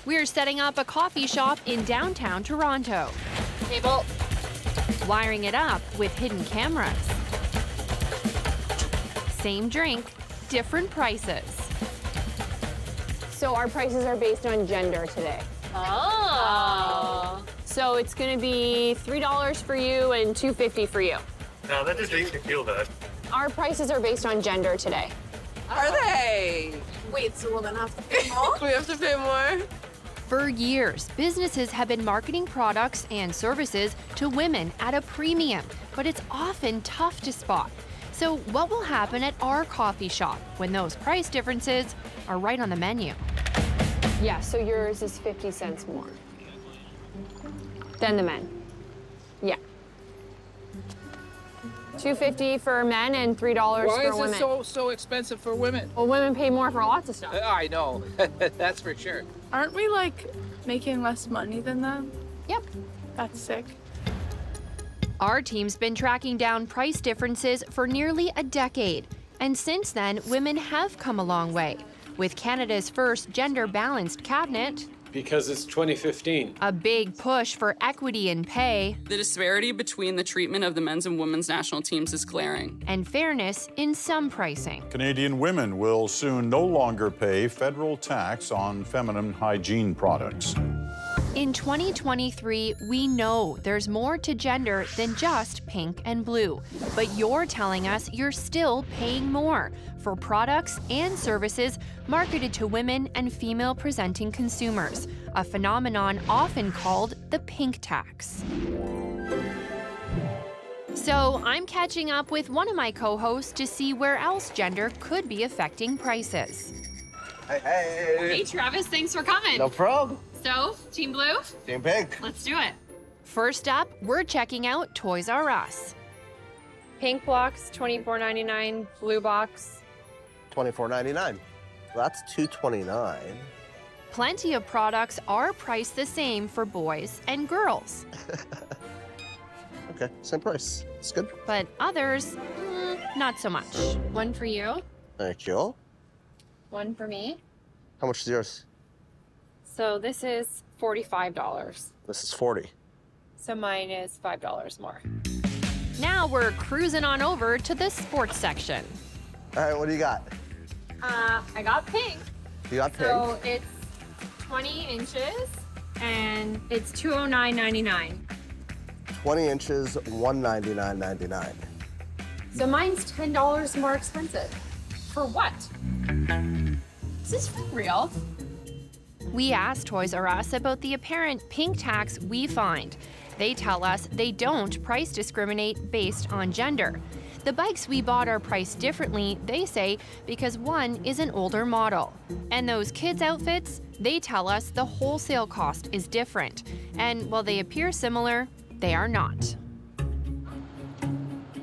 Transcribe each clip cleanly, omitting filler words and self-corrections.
We're setting up a coffee shop in downtown Toronto. Table. Wiring it up with hidden cameras. Same drink, different prices. So our prices are based on gender today. Oh. So it's going to be $3 for you and $2.50 for you. No, that just makes me feel bad. Our prices are based on gender today. Are they? Wait, so we'll then have to pay more? We have to pay more? For years, businesses have been marketing products and services to women at a premium, but it's often tough to spot. So what will happen at our coffee shop when those price differences are right on the menu? Yeah, so yours is 50 cents more than the men. Yeah. $2.50 for men and $3 for women. Why is it so expensive for women? Well, women pay more for lots of stuff. I know, that's for sure. Aren't we, like, making less money than them? Yep. That's sick. Our team's been tracking down price differences for nearly a decade. And since then, women have come a long way. With Canada's first gender-balanced cabinet, because it's 2015. A big push for equity in pay. The disparity between the treatment of the men's and women's national teams is glaring. And fairness in some pricing. Canadian women will soon no longer pay federal tax on feminine hygiene products. In 2023, we know there's more to gender than just pink and blue. But you're telling us you're still paying more for products and services marketed to women and female-presenting consumers, a phenomenon often called the pink tax. So I'm catching up with one of my co-hosts to see where else gender could be affecting prices. Hey. Hey, Travis, thanks for coming. No problem. So, Team Blue? Team Pink. Let's do it. First up, we're checking out Toys R Us. Pink box, $24.99. Blue box, $24.99. That's $2.29. Plenty of products are priced the same for boys and girls. Okay, same price. It's good. But others, not so much. One for you. Thank you. One for me. How much is yours? So this is $45. This is 40. So mine is $5 more. Now we're cruising on over to the sports section. All right, what do you got? I got pink. You got pink? So it's 20 inches and it's $209.99. 20 inches, $199.99. So mine's $10 more expensive. For what? Is this for real? We asked Toys R Us about the apparent pink tax we find. They tell us they don't price discriminate based on gender. The bikes we bought are priced differently, they say, because one is an older model. And those kids' outfits, they tell us the wholesale cost is different. And while they appear similar, they are not.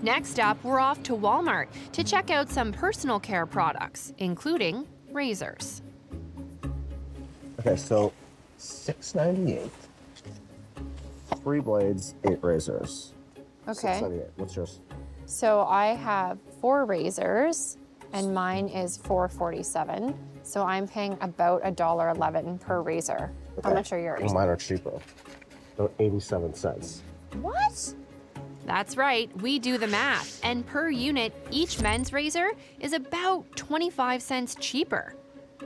Next up, we're off to Walmart to check out some personal care products, including razors. Okay, so $6.98. 3 blades, 8 razors. Okay. $6.98. What's yours? So I have 4 razors, and mine is $4.47. So I'm paying about $1.11 per razor. Okay. How much are yours? Well, mine are cheaper. They're 87 cents. What? That's right, we do the math, and per unit, each men's razor is about 25 cents cheaper.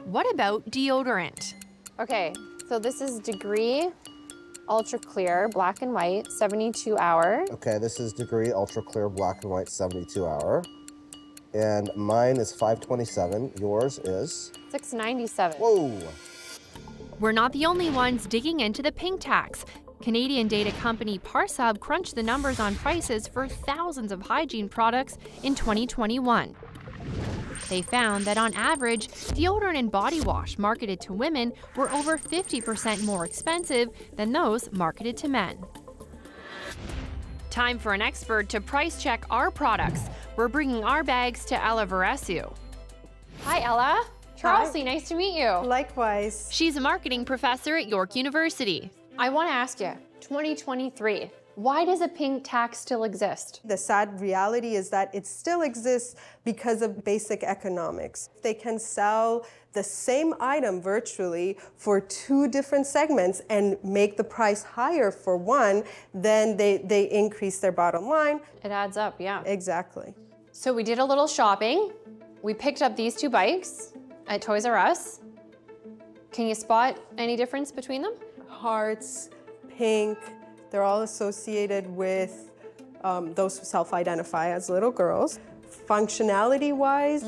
What about deodorant? Okay, so this is Degree Ultra Clear, black and white, 72 hour. Okay, this is Degree Ultra Clear Black and White 72 hour. And mine is $5.27. Yours is? $6.97. Whoa! We're not the only ones digging into the pink tax. Canadian data company Parsub crunched the numbers on prices for thousands of hygiene products in 2021. They found that on average, deodorant and body wash marketed to women were over 50% more expensive than those marketed to men. Time for an expert to price check our products. We're bringing our bags to Ella Veresu. Hi, Ella. Charles, nice to meet you. Likewise. She's a marketing professor at York University. I want to ask you, 2023, Why does a pink tax still exist? The sad reality is that it still exists because of basic economics. They can sell the same item virtually for 2 different segments and make the price higher for one, then they increase their bottom line. It adds up, yeah. Exactly. So we did a little shopping. We picked up these 2 bikes at Toys R Us. Can you spot any difference between them? Hearts, pink, they're all associated with those who self-identify as little girls. Functionality-wise,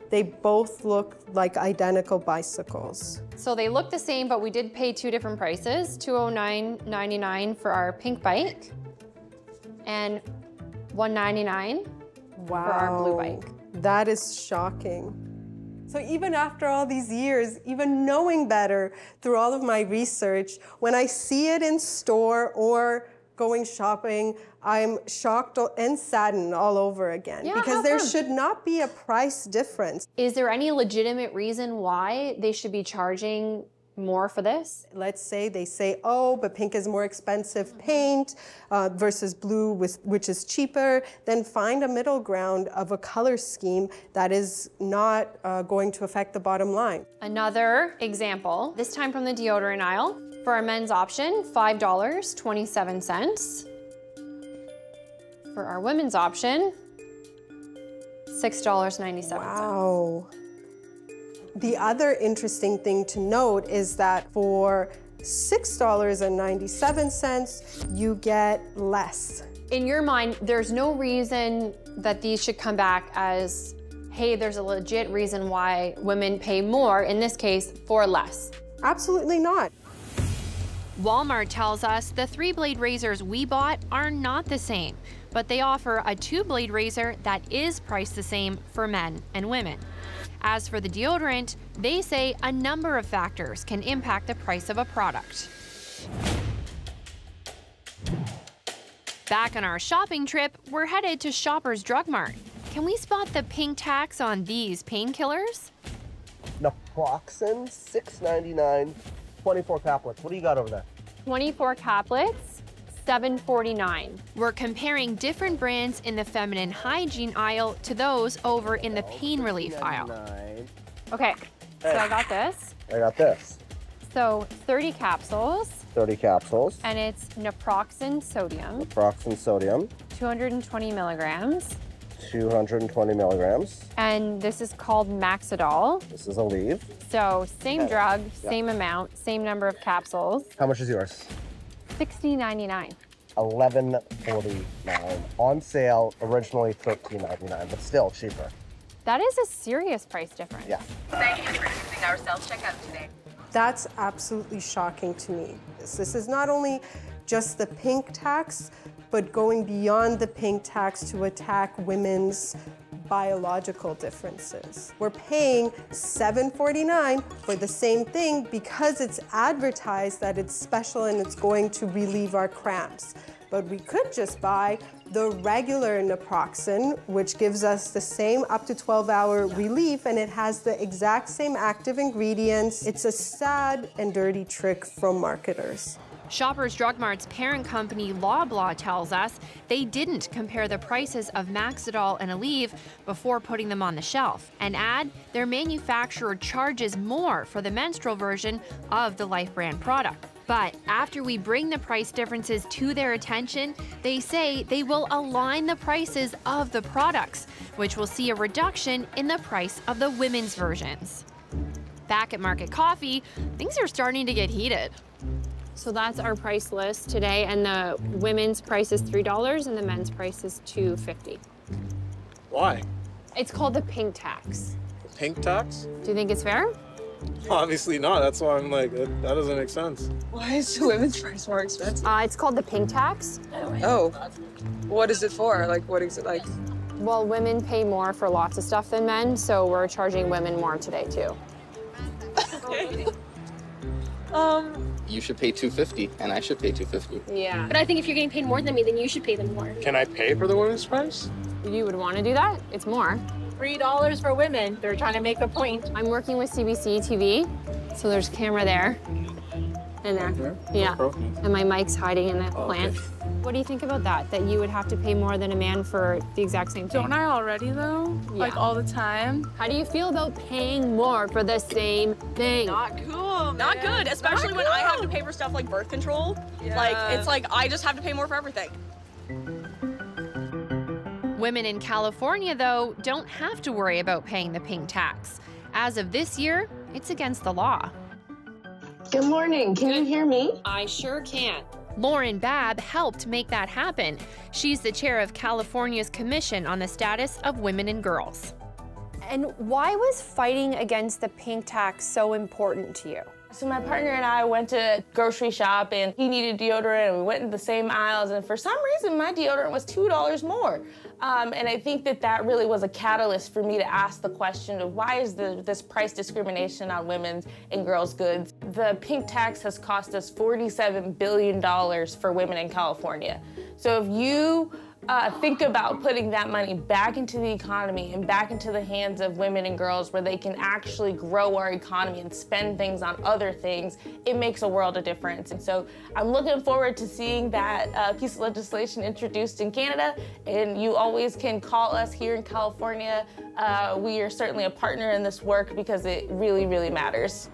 they both look like identical bicycles. So they look the same, but we did pay 2 different prices, $209.99 for our pink bike and $199 for our blue bike. That is shocking. So even after all these years, even knowing better through all of my research, when I see it in store or going shopping, I'm shocked and saddened all over again, because there should not be a price difference. Is there any legitimate reason why they should be charging more for this? Let's say they say, oh, but pink is more expensive paint versus blue, which is cheaper. Then find a middle ground of a color scheme that is not going to affect the bottom line. Another example, this time from the deodorant aisle. For our men's option, $5.27. For our women's option, $6.97. Wow. The other interesting thing to note is that for $6.97, you get less. In your mind, there's no reason that these should come back as, hey, there's a legit reason why women pay more, in this case, for less. Absolutely not. Walmart tells us the 3-blade razors we bought are not the same, but they offer a 2-blade razor that is priced the same for men and women. As for the deodorant, they say a number of factors can impact the price of a product. Back on our shopping trip, we're headed to Shoppers Drug Mart. Can we spot the pink tax on these painkillers? Naproxen, $6.99, 24 caplets. What do you got over there? 24 caplets, $7.49. We're comparing different brands in the feminine hygiene aisle to those over in the pain relief aisle. Okay, so I got this. I got this. So 30 capsules. 30 capsules. And it's naproxen sodium. Naproxen sodium. 220 milligrams. 220 milligrams. And this is called Maxidol. This is a leave. So same drug, same amount, same number of capsules. How much is yours? $60.99. $11.49. On sale, originally $13.99, but still cheaper. That is a serious price difference. Yeah. Thank you for using our self-checkout today. That's absolutely shocking to me. This is not only just the pink tax, but going beyond the pink tax to attack women's biological differences. We're paying $7.49 for the same thing because it's advertised that it's special and it's going to relieve our cramps. But we could just buy the regular naproxen, which gives us the same up to 12-hour relief, and it has the exact same active ingredients. It's a sad and dirty trick from marketers. Shoppers Drug Mart's parent company Loblaw tells us they didn't compare the prices of Maxidol and Aleve before putting them on the shelf, and add their manufacturer charges more for the menstrual version of the Life brand product. But after we bring the price differences to their attention, they say they will align the prices of the products, which will see a reduction in the price of the women's versions. Back at Market Coffee, things are starting to get heated. So that's our price list today, and the women's price is $3 and the men's price is $2.50. Why? It's called the pink tax. The pink tax? Do you think it's fair? Obviously not. That's why I'm like, that doesn't make sense. Why is the women's price more expensive? It's called the pink tax. Oh, what is it for? Like, what is it like? Well, women pay more for lots of stuff than men, so we're charging women more today too. Okay. You should pay $2.50, and I should pay $2.50. Yeah. But I think if you're getting paid more than me, then you should pay them more. Can I pay for the women's price? You would want to do that? It's more. $3 for women. They're trying to make a point. I'm working with CBC TV, so there's camera there. And there. Yeah. And my mic's hiding in the plant. What do you think about that? That you would have to pay more than a man for the exact same thing? Don't I already, though? Yeah. Like, all the time? How do you feel about paying more for the same thing? Not cool, man. Not good, especially when I have to pay for stuff like birth control. Yeah. Like, it's like I just have to pay more for everything. Women in California, though, don't have to worry about paying the pink tax. As of this year, it's against the law. Good morning. Can you hear me? I sure can. Lauren Babb helped make that happen. She's the chair of California's Commission on the Status of Women and Girls. And why was fighting against the pink tax so important to you? So my partner and I went to grocery shop and he needed deodorant and we went in the same aisles and for some reason my deodorant was $2 more. And I think that really was a catalyst for me to ask the question of why is this price discrimination on women's and girls' goods? The pink tax has cost us $47 billion for women in California. So if you think about putting that money back into the economy and back into the hands of women and girls where they can actually grow our economy and spend things on other things, it makes a world of difference. And so I'm looking forward to seeing that piece of legislation introduced in Canada, and you always can call us here in California. We are certainly a partner in this work because it really, really matters.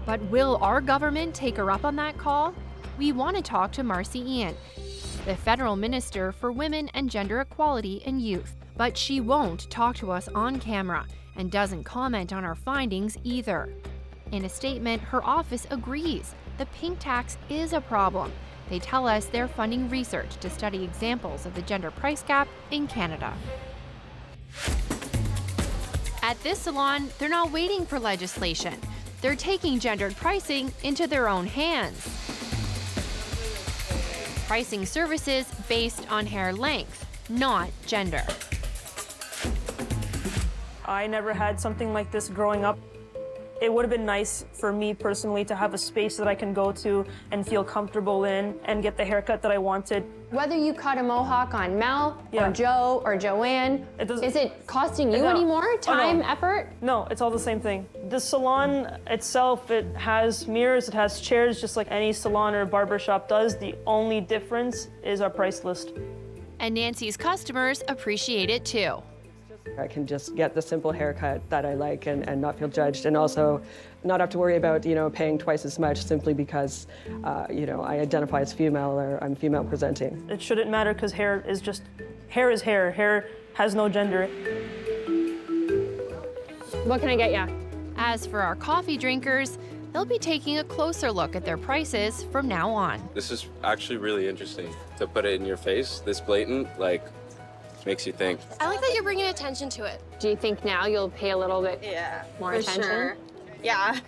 But will our government take her up on that call? We want to talk to Marcy Ian, the federal minister for women and gender equality and youth. But she won't talk to us on camera and doesn't comment on our findings either. In a statement, her office agrees the pink tax is a problem. They tell us they're funding research to study examples of the gender price gap in Canada. At this salon, they're not waiting for legislation. They're taking gendered pricing into their own hands. Pricing services based on hair length, not gender. I never had something like this growing up. It would have been nice for me personally to have a space that I can go to and feel comfortable in and get the haircut that I wanted. Whether you cut a mohawk on Mel or Joe or Joanne, is it costing you any more time, effort? No, it's all the same thing. The salon itself, it has mirrors, it has chairs, just like any salon or barber shop does. The only difference is our price list. And Nancy's customers appreciate it too. I can just get the simple haircut that I like and not feel judged, and also not have to worry about, paying twice as much simply because, I identify as female or I'm female presenting. It shouldn't matter because hair is hair. Hair has no gender. What can I get ya? As for our coffee drinkers, they'll be taking a closer look at their prices from now on. This is actually really interesting to put it in your face, this blatant, makes you think. I like that you're bringing attention to it. Do you think now you'll pay a little bit more attention? Sure. Yeah.